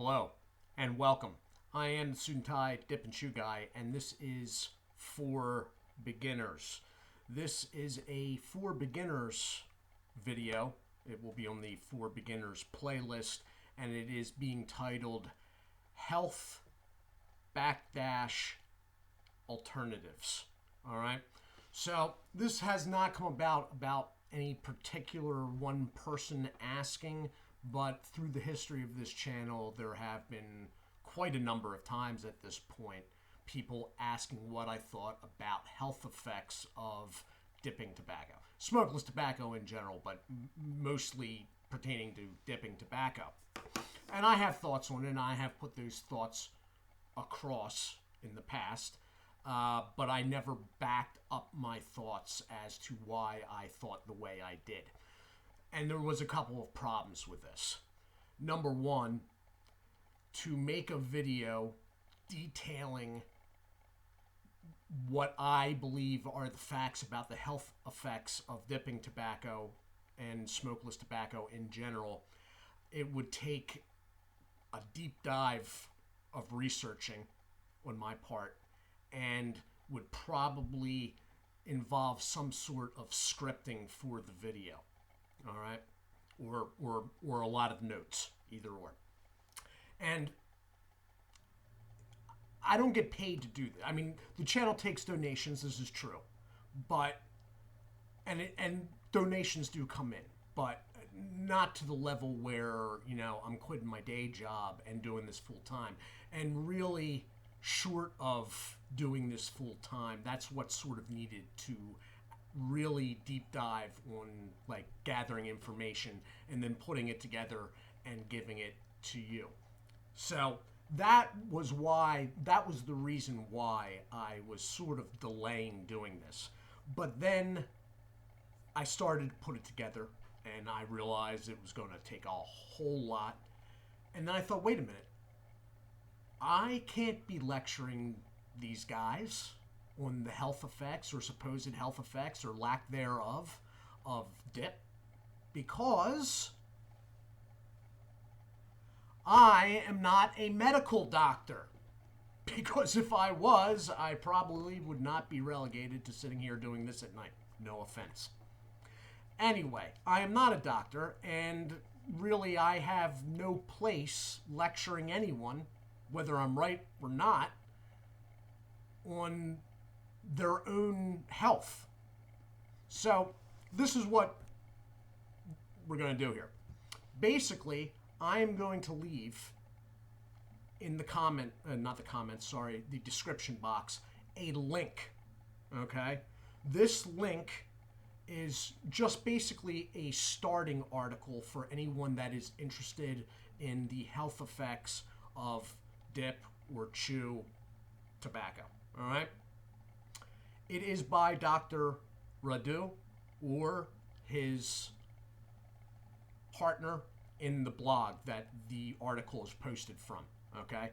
Hello and welcome. I am the Suit&Tie, Dip&ChewGuy, and this is for beginners. This is a for beginners video. It will be on the for beginners playlist, and it is being titled Health Backdash Alternatives. All right. So this has not come about any particular one person asking, but through the history of this channel, there have been quite a number of times at this point people asking what I thought about health effects of dipping tobacco. Smokeless tobacco in general, but mostly pertaining to dipping tobacco. And I have thoughts on it, and I have put those thoughts across in the past, but I never backed up my thoughts as to why I thought the way I did. And there was a couple of problems with this. Number one, to make a video detailing what I believe are the facts about the health effects of dipping tobacco and smokeless tobacco in general, it would take a deep dive of researching on my part and would probably involve some sort of scripting for the video. All right, or a lot of notes, either or. And I don't get paid to do that. I mean, the channel takes donations. This is true, but and donations do come in, but not to the level where I'm quitting my day job and doing this full time. And really, short of doing this full time, that's what's sort of needed to really deep dive on like gathering information and then putting it together and giving it to you. So that was the reason why I was sort of delaying doing this. But then I started to put it together and I realized it was going to take a whole lot. And then I thought, wait a minute, I can't be lecturing these guys on the health effects or supposed health effects or lack thereof of dip, because I am not a medical doctor. Because if I was, I probably would not be relegated to sitting here doing this at night. No offense. Anyway, I am not a doctor, and really I have no place lecturing anyone, whether I'm right or not, on their own health. So this is what we're going to do here. Basically, I am going to leave in the the description box, a link. Okay? This link is just basically a starting article for anyone that is interested in the health effects of dip or chew tobacco. All right? It is by Dr. Radu or his partner in the blog that the article is posted from. Okay?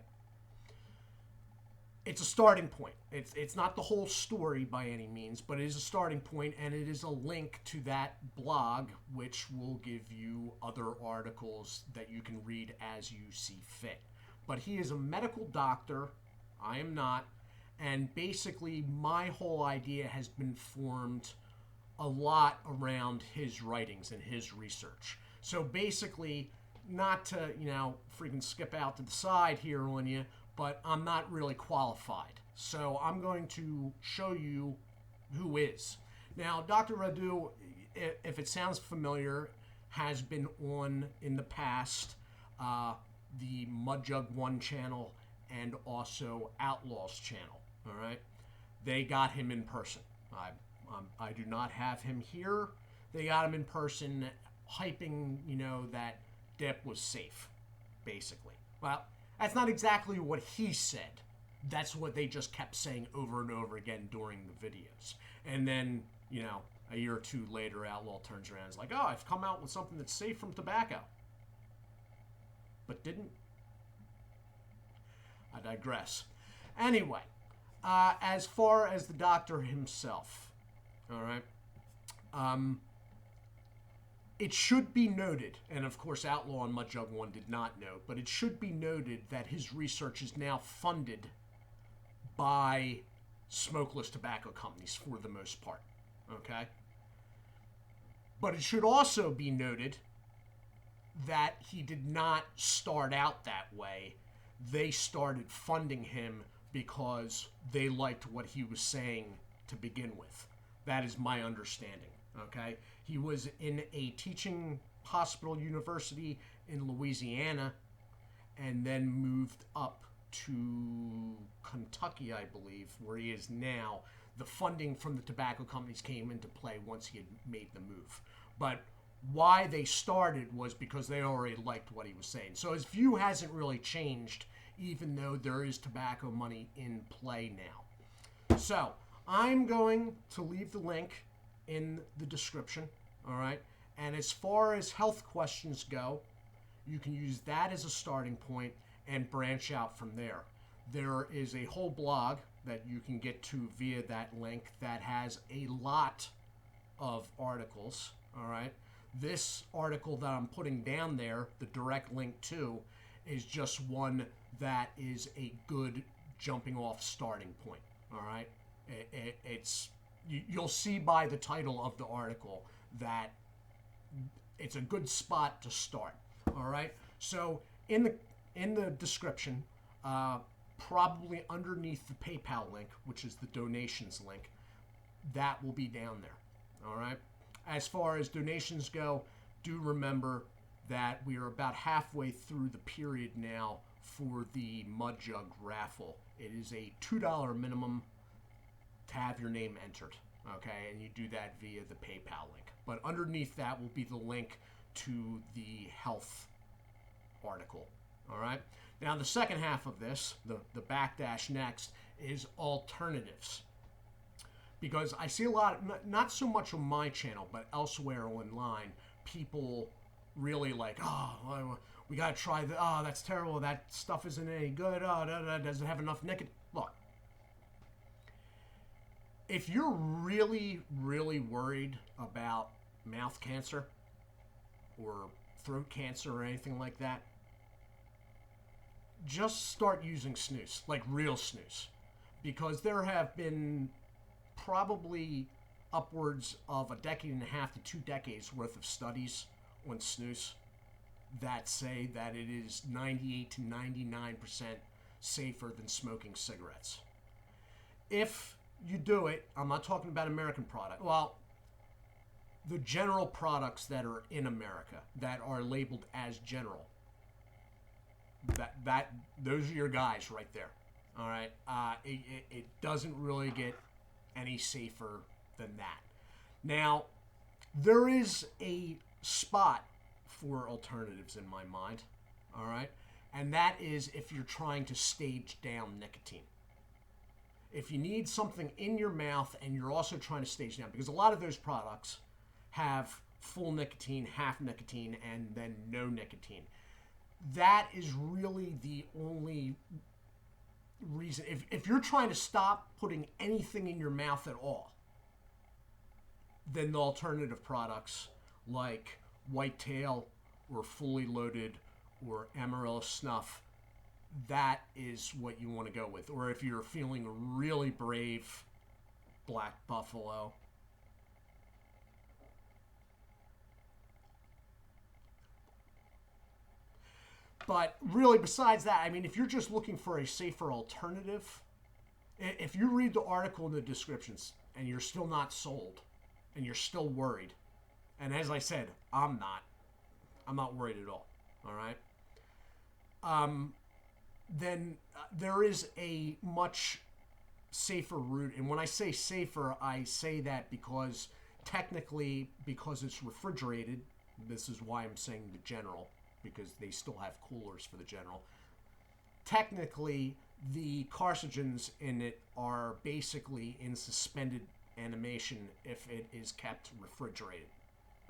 It's a starting point. It's not the whole story by any means, but it is a starting point, and it is a link to that blog, which will give you other articles that you can read as you see fit. But he is a medical doctor. I am not. And basically, my whole idea has been formed a lot around his writings and his research. So basically, not to, freaking skip out to the side here on you, but I'm not really qualified. So I'm going to show you who is. Now, Dr. Radu, if it sounds familiar, has been on in the past the Mud Jug 1 channel and also Outlaws channel. All right, they got him in person. I do not have him here. They got him in person, hyping, that dip was safe, basically. Well, that's not exactly what he said. That's what they just kept saying over and over again during the videos. And then, a year or two later, Outlaw turns around and is like, oh, I've come out with something that's safe from tobacco. But didn't. I digress. Anyway, as far as the doctor himself, all right, It should be noted, and of course Outlaw and Mudjug 1 did not note, but it should be noted that his research is now funded by smokeless tobacco companies for the most part. Okay? But it should also be noted that he did not start out that way. They started funding him because they liked what he was saying to begin with. That is my understanding. Okay? He was in a teaching hospital university in Louisiana and then moved up to Kentucky, I believe, where he is now. The funding from the tobacco companies came into play once he had made the move. But why they started was because they already liked what he was saying. So his view hasn't really changed, even though there is tobacco money in play now. So I'm going to leave the link in the description, all right? And as far as health questions go, you can use that as a starting point and branch out from there. There is a whole blog that you can get to via that link that has a lot of articles, all right? This article that I'm putting down there, the direct link to, is just one that is a good jumping off starting point, all right? You'll see by the title of the article that it's a good spot to start, all right? So in the description, probably underneath the PayPal link, which is the donations link, that will be down there, all right? As far as donations go, do remember that we are about halfway through the period now for the Mud Jug raffle. It is a $2 minimum to have your name entered, okay? And you do that via the PayPal link. But underneath that will be the link to the health article, all right? Now, the second half of this, the backdash next, is alternatives. Because I see a lot, not so much on my channel, but elsewhere online, people really like, oh, we got to try the, oh, that's terrible, that stuff isn't any good, oh, doesn't have enough nicotine. Look, if you're really, really worried about mouth cancer or throat cancer or anything like that, just start using snus, like real snus. Because there have been probably upwards of a decade and a half to 2 decades worth of studies on snus that say that it is 98 to 99% safer than smoking cigarettes. If you do it, I'm not talking about American product. Well, the general products that are in America that are labeled as general, those are your guys right there. All right, it doesn't really get any safer than that. Now, there is a spot for alternatives in my mind. All right, and that is if you're trying to stage down nicotine. If you need something in your mouth and you're also trying to stage down, because a lot of those products have full nicotine, half nicotine, and then no nicotine. That is really the only reason. If you're trying to stop putting anything in your mouth at all, then the alternative products like Whitetail or Fully Loaded or Amarillo Snuff, that is what you want to go with. Or if you're feeling really brave, Black Buffalo. But really, besides that, I mean, if you're just looking for a safer alternative, if you read the article in the descriptions and you're still not sold and you're still worried, and as I said, I'm not worried at all, all right? Then there is a much safer route. And when I say safer, I say that because technically, because it's refrigerated, this is why I'm saying the general, because they still have coolers for the general. Technically, the carcinogens in it are basically in suspended animation if it is kept refrigerated.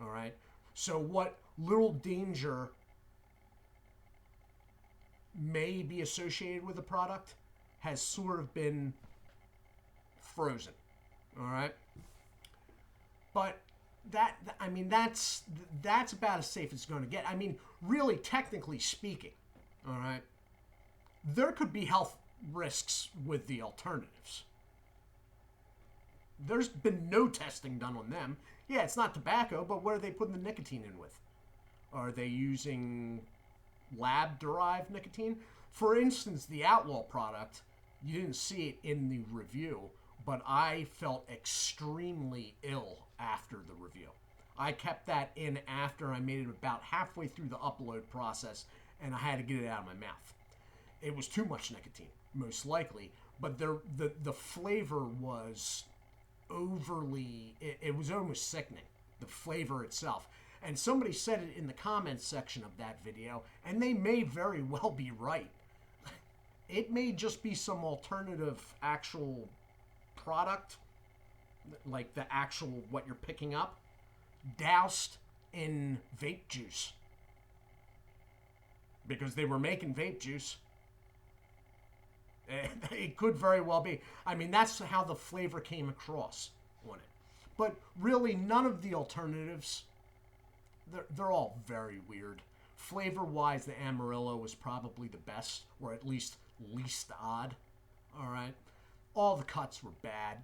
All right? So what little danger may be associated with the product has sort of been frozen. All right? But I mean, that's about as safe as it's going to get. I mean, really, technically speaking, all right, there could be health risks with the alternatives. There's been no testing done on them. Yeah, it's not tobacco, but what are they putting the nicotine in with? Are they using lab-derived nicotine? For instance, the Outlaw product, you didn't see it in the review, but I felt extremely ill after the review. I kept that in after I made it about halfway through the upload process, and I had to get it out of my mouth. It was too much nicotine, most likely, but the flavor was overly, it was almost sickening, the flavor itself. And somebody said it in the comments section of that video, and they may very well be right. It may just be some alternative actual product, like the actual what you're picking up, doused in vape juice. Because they were making vape juice. It could very well be. I mean, that's how the flavor came across on it. But really, none of the alternatives, they're all very weird. Flavor-wise, the Amarillo was probably the best, or at least odd. All right? All the cuts were bad.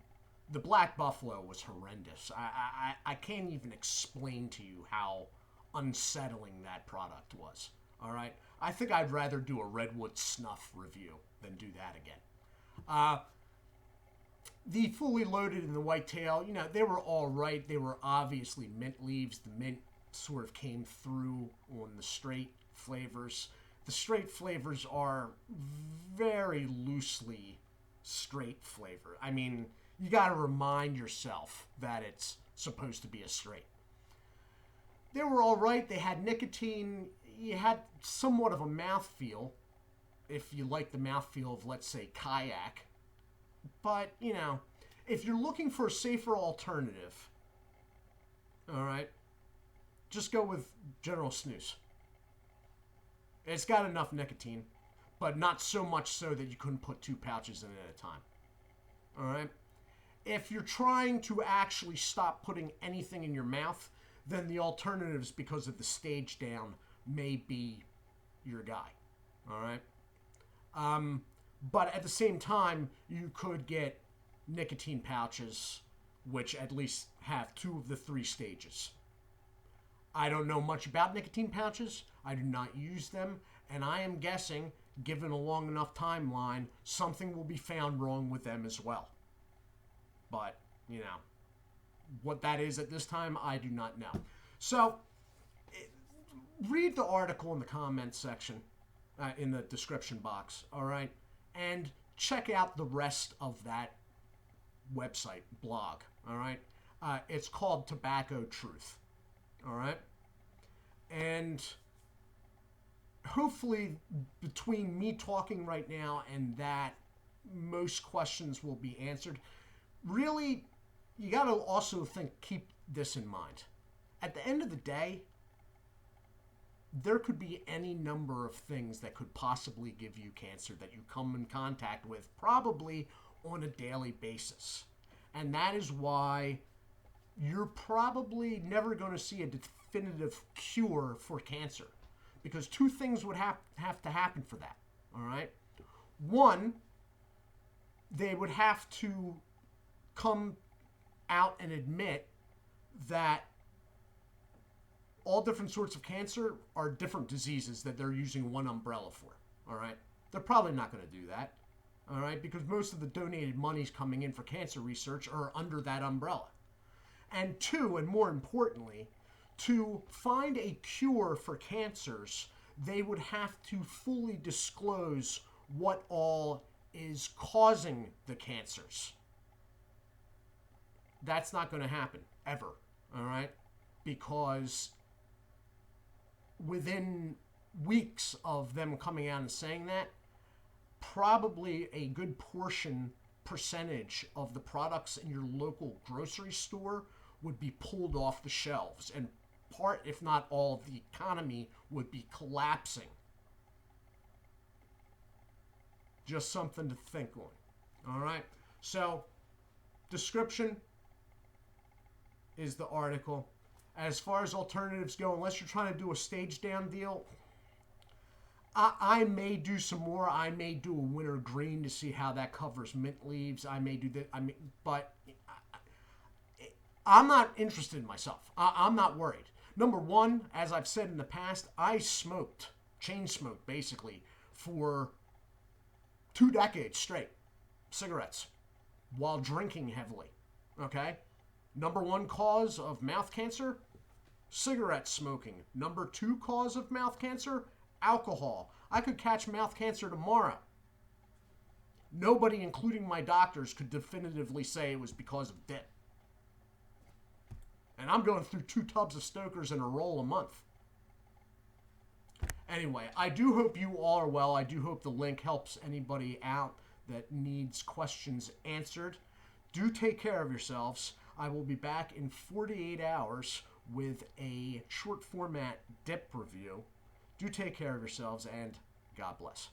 The Black Buffalo was horrendous. I can't even explain to you how unsettling that product was. All right? I think I'd rather do a Redwood Snuff review than do that again. The Fully Loaded and the Whitetail, you know, they were all right. They were obviously mint leaves. The mint sort of came through on the straight flavors. The straight flavors are very loosely straight flavor. I mean, you got to remind yourself that it's supposed to be a straight. They were all right. They had nicotine. You had somewhat of a mouthfeel, if you like the mouthfeel of, let's say, Kayak. But, you know, if you're looking for a safer alternative, all right, just go with General Snooze. It's got enough nicotine, but not so much so that you couldn't put 2 pouches in it at a time. All right? If you're trying to actually stop putting anything in your mouth, then the alternatives, because of the stage down, may be your guy. All right? But at the same time, you could get nicotine pouches, which at least have 2 of the 3 stages. I don't know much about nicotine pouches. I do not use them. And I am guessing, given a long enough timeline, something will be found wrong with them as well. But, you know, what that is at this time, I do not know. So, read the article in the comments section, in the description box, all right? And check out the rest of that website, blog, all right? It's called Tobacco Truth, all right? And hopefully, between me talking right now and that, most questions will be answered. Really, you got to also keep this in mind. At the end of the day, there could be any number of things that could possibly give you cancer that you come in contact with, probably on a daily basis. And that is why you're probably never going to see a definitive cure for cancer. Because 2 things would have to happen for that, all right? One, they would have to come out and admit that all different sorts of cancer are different diseases that they're using one umbrella for, all right? They're probably not going to do that, all right? Because most of the donated monies coming in for cancer research are under that umbrella. And 2, and more importantly, to find a cure for cancers, they would have to fully disclose what all is causing the cancers. That's not going to happen, ever, all right? Because within weeks of them coming out and saying that, probably a good percentage of the products in your local grocery store would be pulled off the shelves, and part, if not all, of the economy would be collapsing. Just something to think on. All right? So, description is the article. As far as alternatives go, unless you're trying to do a stage down deal, I may do some more. I may do a winter green to see how that covers mint leaves. I may do that. But I'm not interested in myself. I'm not worried. Number one, as I've said in the past, I smoked, chain smoked basically, for 2 decades straight, cigarettes, while drinking heavily. Okay? Number one cause of mouth cancer, cigarette smoking. Number 2 cause of mouth cancer, alcohol. I could catch mouth cancer tomorrow. Nobody, including my doctors, could definitively say it was because of dip. And I'm going through 2 tubs of Stokers and a roll a month. Anyway, I do hope you all are well. I do hope the link helps anybody out that needs questions answered. Do take care of yourselves. I will be back in 48 hours with a short format dip review. Do take care of yourselves, and God bless.